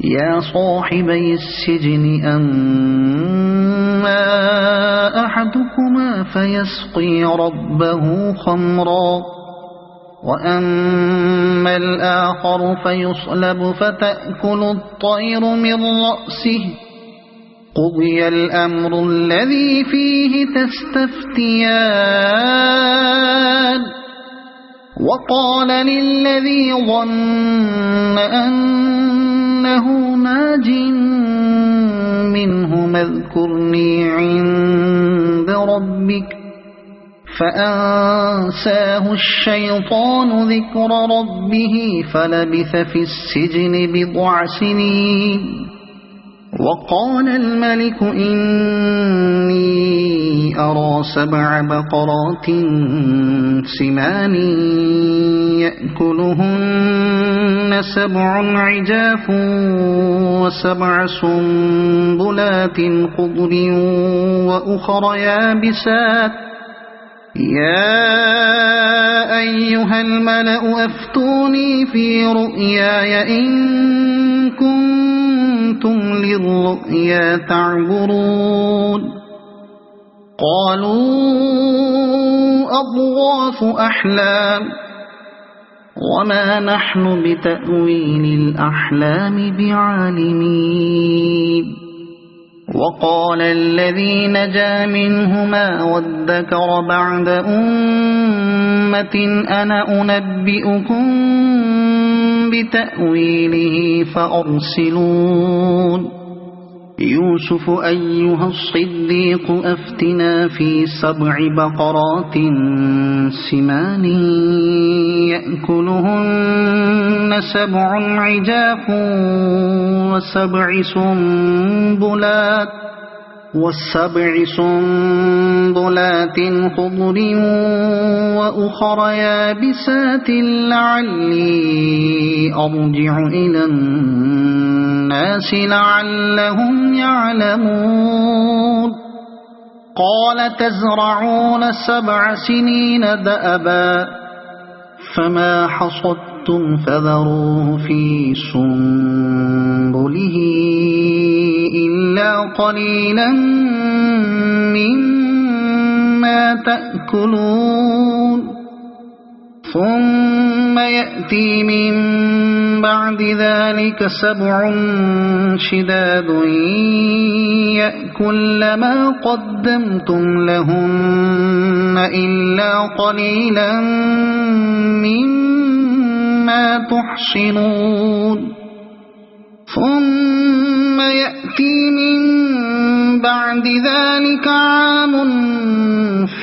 يا صاحبي السجن أما أحدكما فيسقي ربه خمرا وأما الآخر فيصلب فتأكل الطير من رأسه قضي الأمر الذي فيه تستفتيان وقال للذي ظن أنه ناج منه اذكرني عند ربك فأنساه الشيطان ذكر ربه فلبث في السجن بضع سنين وقال الملك إني أرى 7 بقرات سمان يأكلهن 7 عجاف و7 سنبلات خضر وأخر يابسات يا أيها الملأ أفتوني في رؤياي إن كنتم للرؤيا تعبرون قالوا أضغاث أحلام وما نحن بتأويل الأحلام بعالمين وقال الذي نجا منهما وادكر بعد أمة أنا أنبئكم بتأويله فأرسلون يوسف أيها الصديق أفتنا في 7 بقرات سمان يأكلهن 7 عجاف و7 سنبلات خضر وأخر يابسات لعلي أرجع إلى الناس لعلهم يعلمون قال تزرعون 7 سنين دأبا فما حصدتم فذروه في سنبله إلا قليلا مما تأكلون ثم يأتي من بعد ذلك 7 شداد يأكل ما قدمتم لهن إلا قليلا مما تحصنون ثم يأتي من بعد ذلك عام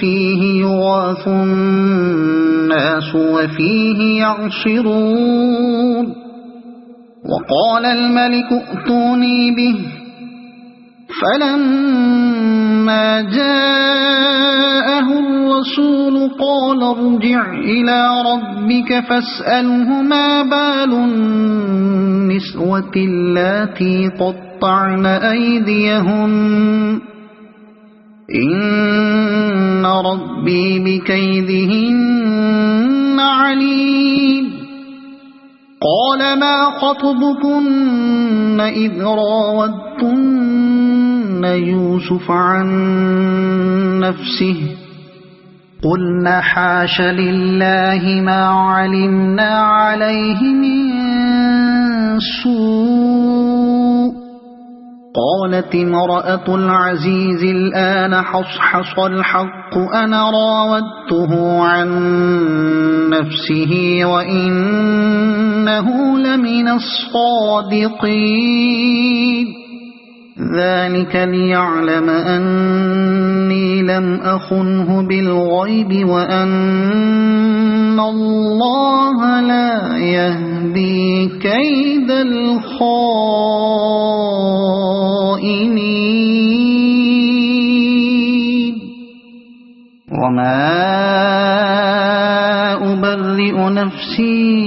فيه يغاث الناس وفيه يعصرون وقال الملك ائتوني به فلما جاءه الرسول قال ارجع إلى ربك فاسأله ما بال النسوة اللاتي قطعن أيديهن إن ربي بكيدهن عليم قال ما خطبكن إذ راودتن يوسف عن نفسه قلنا حاش لله ما علمنا عليه من سوء قالت امرأة العزيز الآن حصحص الحق أنا راودته عن نفسه وإنه لمن الصادقين ذلك ليعلم أني لم أخنه بالغيب وأن الله لا يهدي كيد الخائنين وما أبرئ نفسي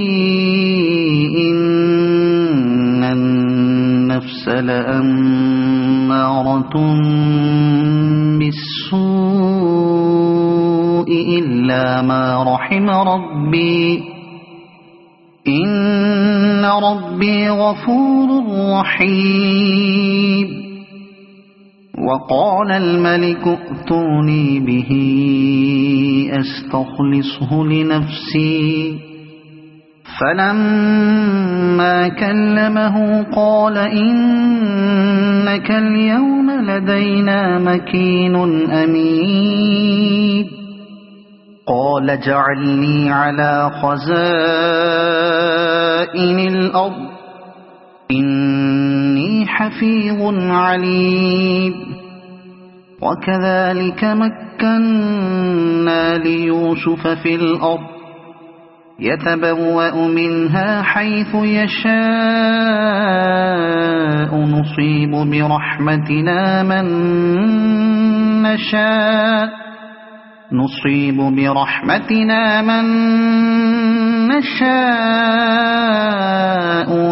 إن النفس لأمارة بالسوء إلا ما رحم ربي إن ربي غفور رحيم. وقال الملك ائتوني به أستخلصه لنفسي. فلما كلمه قال إنك اليوم لدينا مكين أمين. قال اجعلني على خزائن الأرض إني حفيظ عليم. وكذلك مكنا ليوسف في الأرض يتبوأ منها حيث يشاء نصيب برحمتنا من نشاء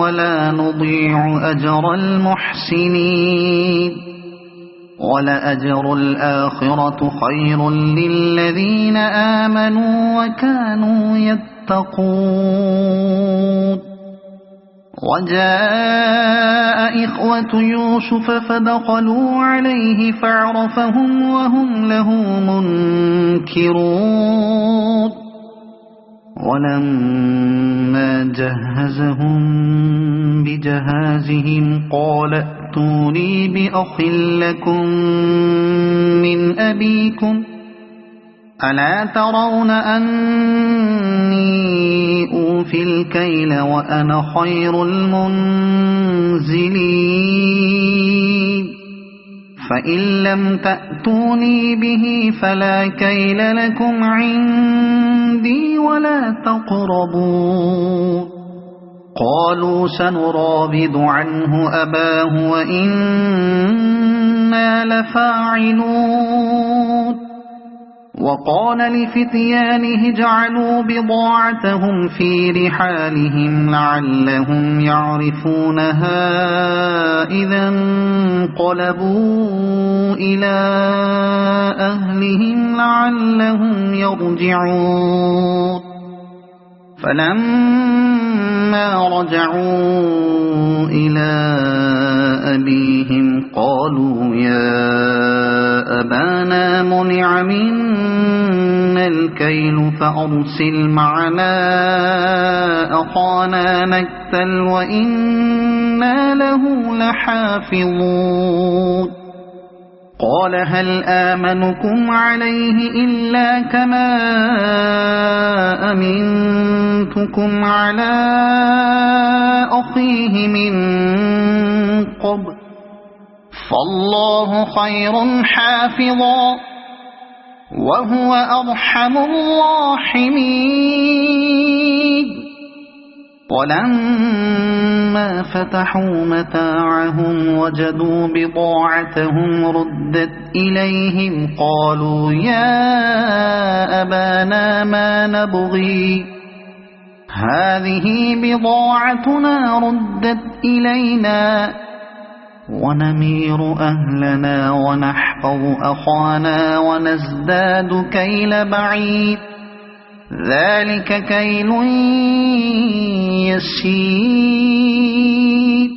ولا نضيع أجر المحسنين. ولأجر الآخرة خير للذين آمنوا وكانوا يتقون. وجاء إخوة يوسف فدخلوا عليه فعرفهم وهم له منكرون. ولما جهزهم بجهازهم قال ائتوني بأخ لكم من أبيكم ألا ترون أني أوفي الكيل وأنا خير المنزلين. فإن لم تأتوني به فلا كيل لكم عندي ولا تقربون. قالوا سنراود عنه أباه وإنا لفاعلون. وقال لفتيانه اجعلوا بضاعتهم في رحالهم لعلهم يعرفونها إذا انقلبوا إلى أهلهم لعلهم يرجعون. فلما رجعوا إلى أبيهم قالوا يا أبانا منع منا الكيل فأرسل معنا أخانا نكتل وإنا له لحافظون. قال هل آمنكم عليه إلا كما أمنتكم على أخيه من قبل فالله خير حافظا وهو أرحم الراحمين. ولما فتحوا متاعهم وجدوا بضاعتهم ردت إليهم قالوا يا أبانا ما نبغي هذه بضاعتنا ردت إلينا ونمير أهلنا ونحفظ أخانا ونزداد كيل بعيد ذلك كيل يسير.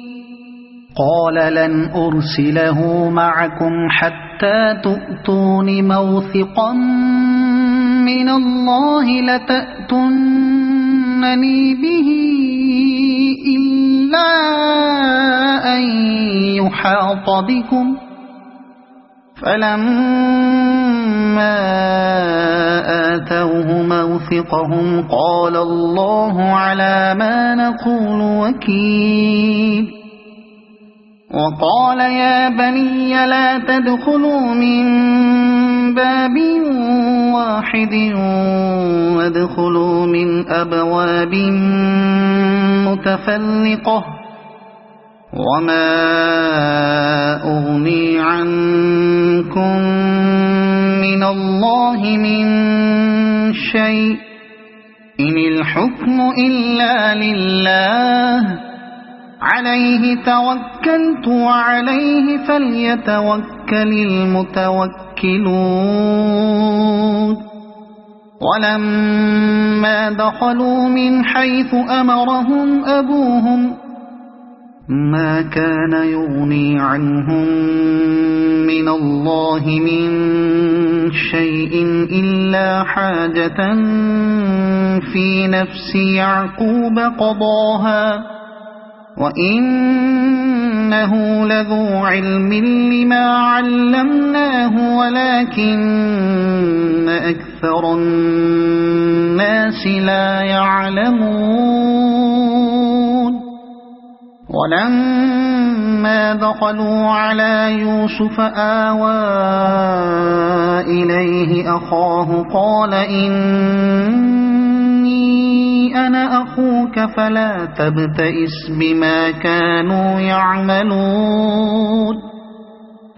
قال لن أرسله معكم حتى تؤتون موثقا من الله لتأتونني به إلا أن يحاط بكم. فلما آتوه موثقهم قال الله على ما نقول وكيل. وقال يا بني لا تدخلوا من باب واحد وادخلوا من أبواب متفرقة وما أغني عنكم من الله من شيء إن الحكم إلا لله عليه توكلت وعليه فليتوكل المتوكلون. ولما دخلوا من حيث أمرهم أبوهم ما كان يغني عنهم من الله من شيء إلا حاجة في نفس يعقوب قضاها وإنه لذو علم لما علمناه ولكن أكثر الناس لا يعلمون ولما دخلوا على يوسف آوى إليه أخاه قال إني أنا أخوك فلا تبتئس بما كانوا يعملون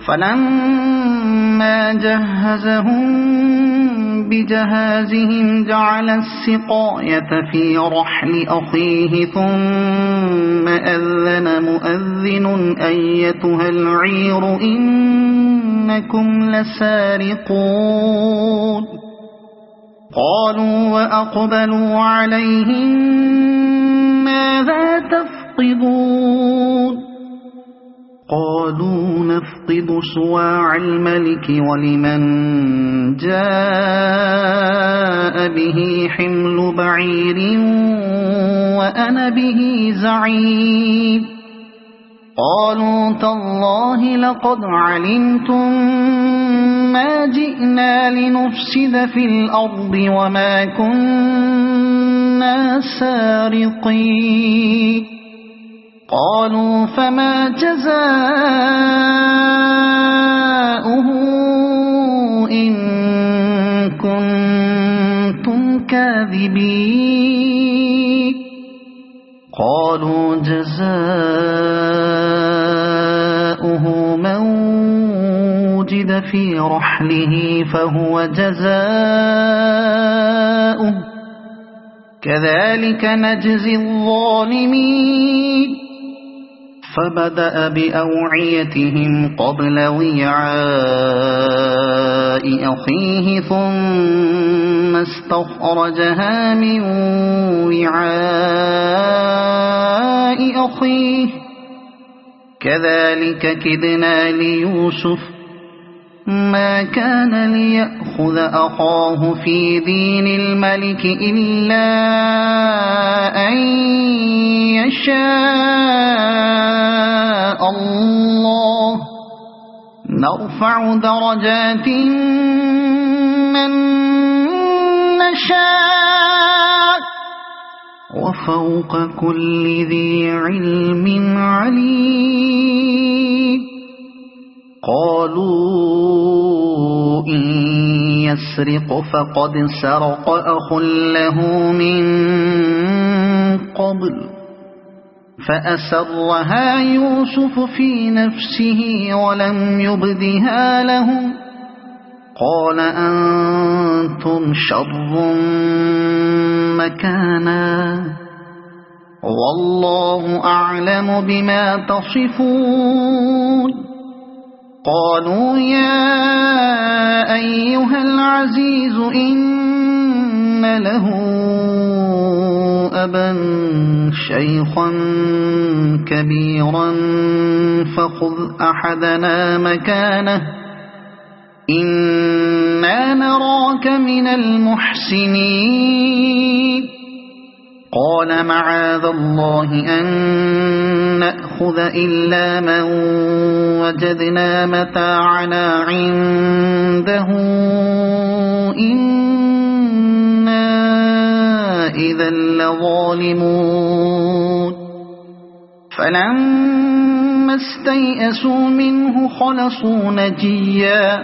فلما جهزهم بجهازهم جعل السقاية في رحل أخيه ثم أذن مؤذن أيتها العير إنكم لسارقون قالوا وأقبلوا عليهم ماذا تفقدون قالوا نفقد صواع الملك ولمن جاء به حمل بعير وأنا به زعيم قالوا تالله لقد علمتم ما جئنا لنفسد في الأرض وما كنا سارقين قالوا فما جزاؤه إن كنتم كاذبين قالوا جزاؤه من وجد في رحله فهو جزاؤه كذلك نجزي الظالمين فبدأ بأوعيتهم قبل وعاء أخيه ثم استخرجها من وعاء أخيه كذلك كدنا ليوسف ما كان ليأخذ أخاه في دين الملك إلا أن يشاء الله نرفع درجات من نشاء وفوق كل ذي علم عليم قالوا إن يسرق فقد سرق أخ له من قبل فأسرها يوسف في نفسه ولم يبدها لهم قال أنتم شر مكانا والله أعلم بما تصفون قالوا يا أيها العزيز إن له أبا شيخا كبيرا فخذ أحدنا مكانه إنا نراك من المحسنين قال معاذ الله أن نأخذ إلا من وجدنا متاعنا عنده إنا إذا لظالمون فلما استيئسوا منه خلصوا نجيا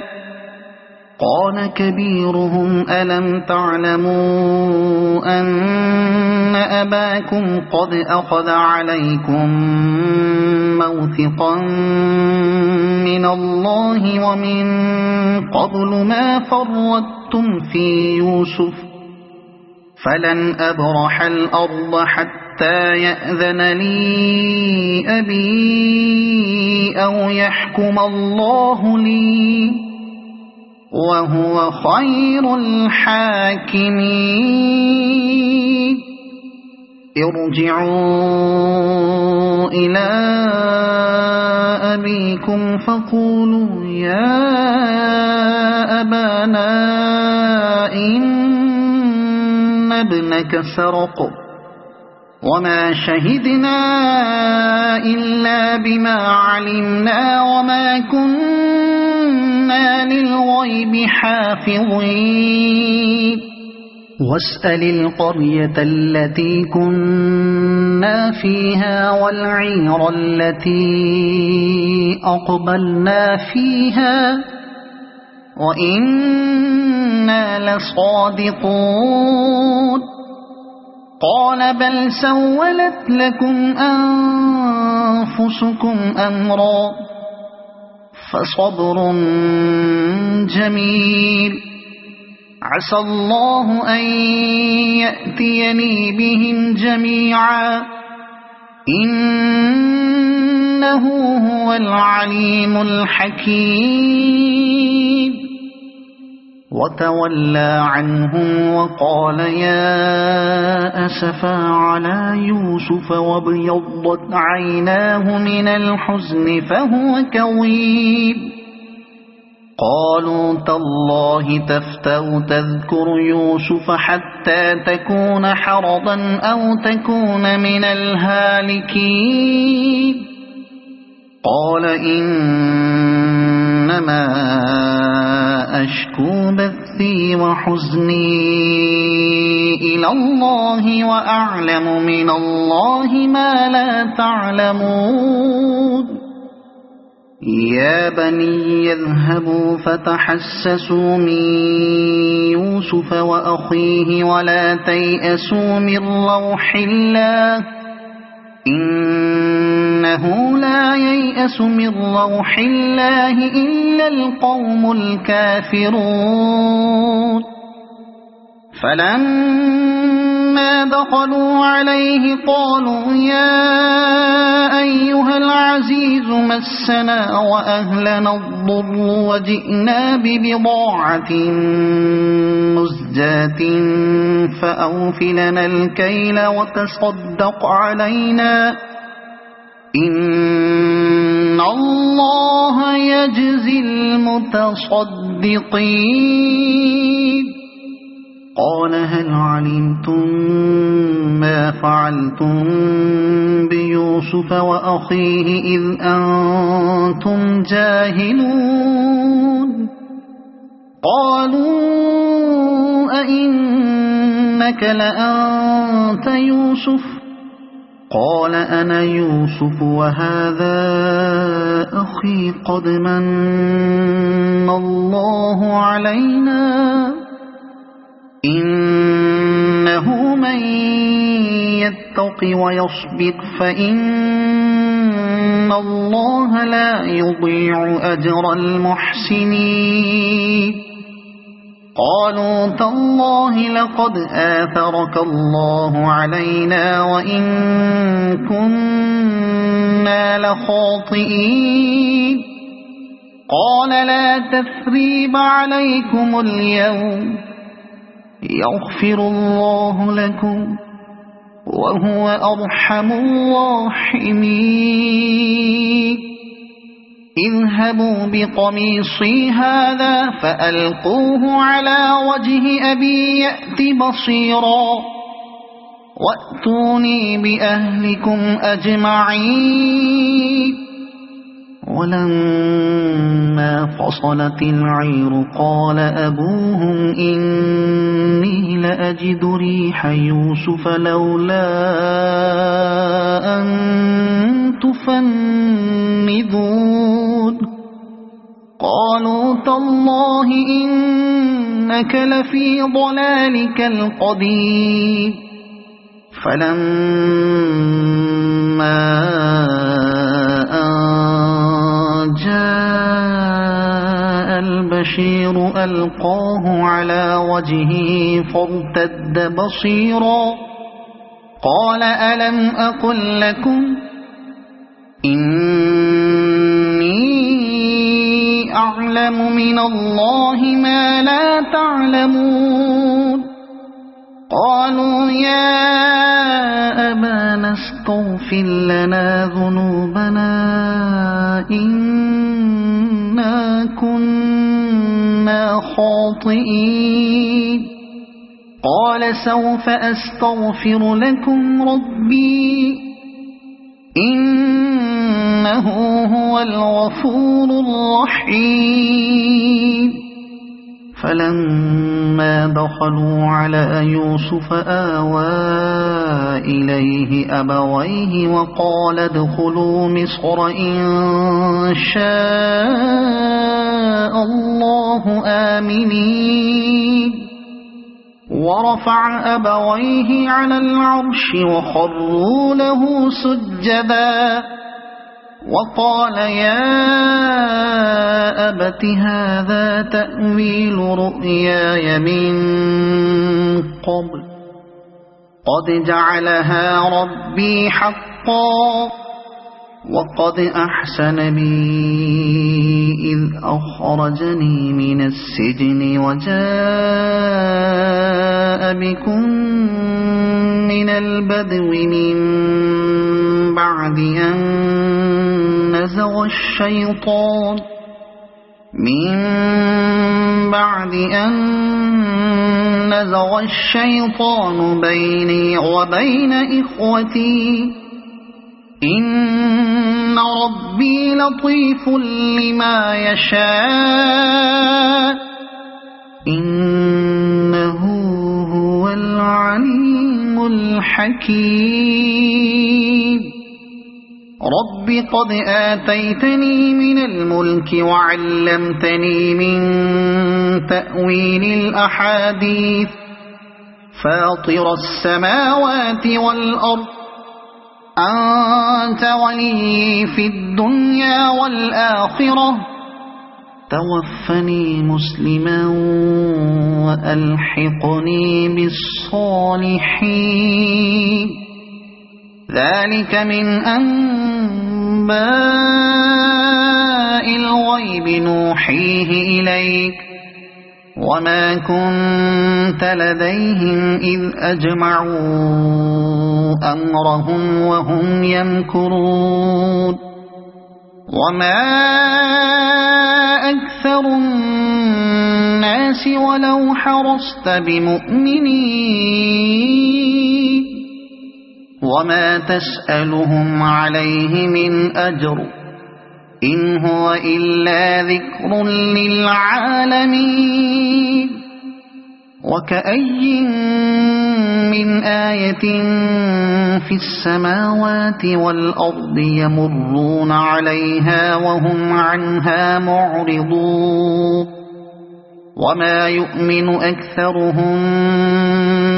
قال كبيرهم ألم تعلموا أن أباكم قد أخذ عليكم موثقا من الله ومن قبل ما فرطتم في يوسف فلن أبرح الأرض حتى يأذن لي أبي أو يحكم الله لي وهو خير الحاكمين ارجعوا إلى أبيكم فقولوا يا أبانا إن ابنك سرق وما شهدنا إلا بما علمنا وما كنا للغيب حافظين واسأل القرية التي كنا فيها والعير التي أقبلنا فيها وإنا لصادقون قال بل سولت لكم أنفسكم أمرا فصبر جميل عسى الله أن يأتيني بهم جميعا إنه هو العليم الحكيم وتولى عنهم وقال يا أسفا على يوسف وابيضت عيناه من الحزن فهو كظيم قالوا تالله تفتأ تذكر يوسف حتى تكون حرضا أو تكون من الهالكين قال إنما أشكو بثي وحزني إلى الله وأعلم من الله ما لا تعلمون يا بني يذهبوا فتحسسوا من يوسف وأخيه ولا تيأسوا من روح الله إنه لا ييأس من روح الله إلا القوم الكافرون فلما دخلوا عليه قالوا يا أيها العزيز مسنا وأهلنا الضر وجئنا ببضاعة مزجاة فأوفلنا الكيل وتصدق علينا إن الله يجزي المتصدقين قال هل علمتم ما فعلتم بيوسف وأخيه إذ أنتم جاهلون قالوا أئنك لأنت يوسف قال أنا يوسف وهذا أخي قد من الله علينا إنه من يتق ويصبر فإن الله لا يضيع أجر المحسنين قالوا تالله لقد آثرك الله علينا وإن كنا لخاطئين قال لا تثريب عليكم اليوم يغفر الله لكم وهو أرحم الراحمين اذهبوا بقميصي هذا فألقوه على وجه أبي يأت بصيرا وأتوني بأهلكم أجمعين ولما فصلت العير قال أبوهم إني لأجد ريح يوسف لولا أن تفندون قالوا تالله إنك لفي ضلالك القديم فلما جاء البشير ألقاه على وجهه فارتد بصيرا قال ألم أقل لكم إني أعلم نعلم من الله ما لا تعلمون قالوا يا أبانا استغفر لنا ذنوبنا إنا كنا خاطئين قال سوف أستغفر لكم ربي إنه هو الغفور الرحيم فلما دخلوا على يوسف آوى إليه أبويه وقال ادخلوا مصر إن شاء الله آمنين ورفع أبويه على العرش وخروا له سجدا وقال يا أبت هذا تأويل رؤياي من قبل قد جعلها ربي حقا وقد أحسن بي إذ أخرجني من السجن وجاء بكم من البدو من بعد أن نزغ الشيطان بيني وبين إخوتي إن ربي لطيف لما يشاء إنه هو العليم الحكيم رب قد آتيتني من الملك وعلمتني من تأويل الأحاديث فاطر السماوات والأرض أنت ولي في الدنيا والآخرة توفني مسلما وألحقني بالصالحين ذلك من أنباء الغيب نوحيه إليك وما كنت لديهم إذ أجمعوا أمرهم وهم يمكرون وما أكثر الناس ولو حرصت بمؤمنين وما تسألهم عليه من أجر إن هو إلا ذكر للعالمين وكأي من آية في السماوات والأرض يمرون عليها وهم عنها معرضون وما يؤمن أكثرهم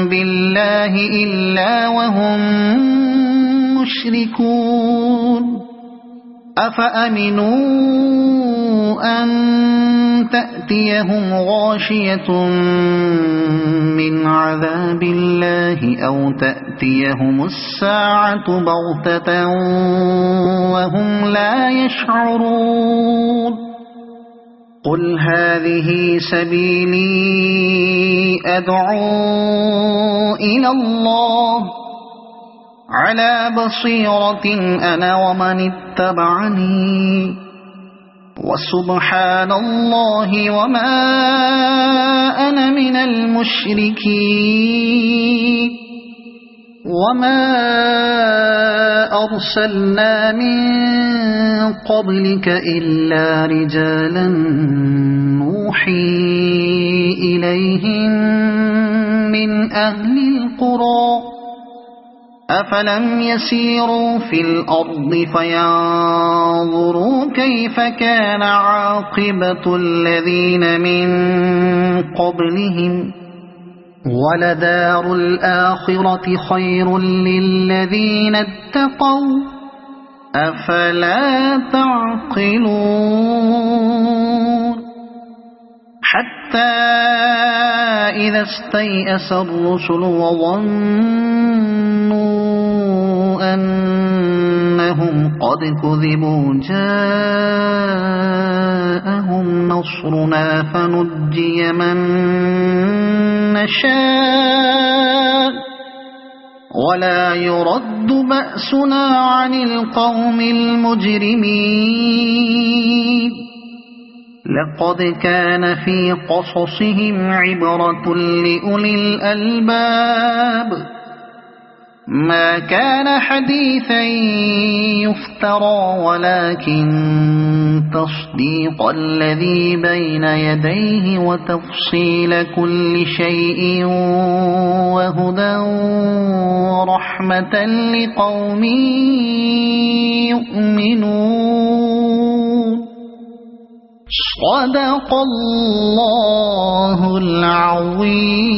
بالله إلا وهم مشركون أفأمنوا أن تأتيهم غاشية من عذاب الله أو تأتيهم الساعة بغتة وهم لا يشعرون قل هذه سبيلي أدعو إلى الله على بصيرة أنا ومن اتبعني وسبحان الله وما أنا من المشركين وما أرسلنا من قبلك إلا رجالا نوحي إليهم من أهل القرى أفلم يسيروا في الأرض فينظروا كيف كان عاقبة الذين من قبلهم ولدار الآخرة خير للذين اتقوا أفلا تعقلون حتى إذا استيأس الرسل وظنوا أنهم قد كذبوا جاءهم جاءهم نصرنا فنجي من نشاء ولا يرد بأسنا عن القوم المجرمين لقد كان في قصصهم عبرة لأولي الألباب ما كان حديثا يفترى ولكن تصديق الذي بين يديه وتفصيل كل شيء وهدى ورحمة لقوم يؤمنون صدق الله العظيم.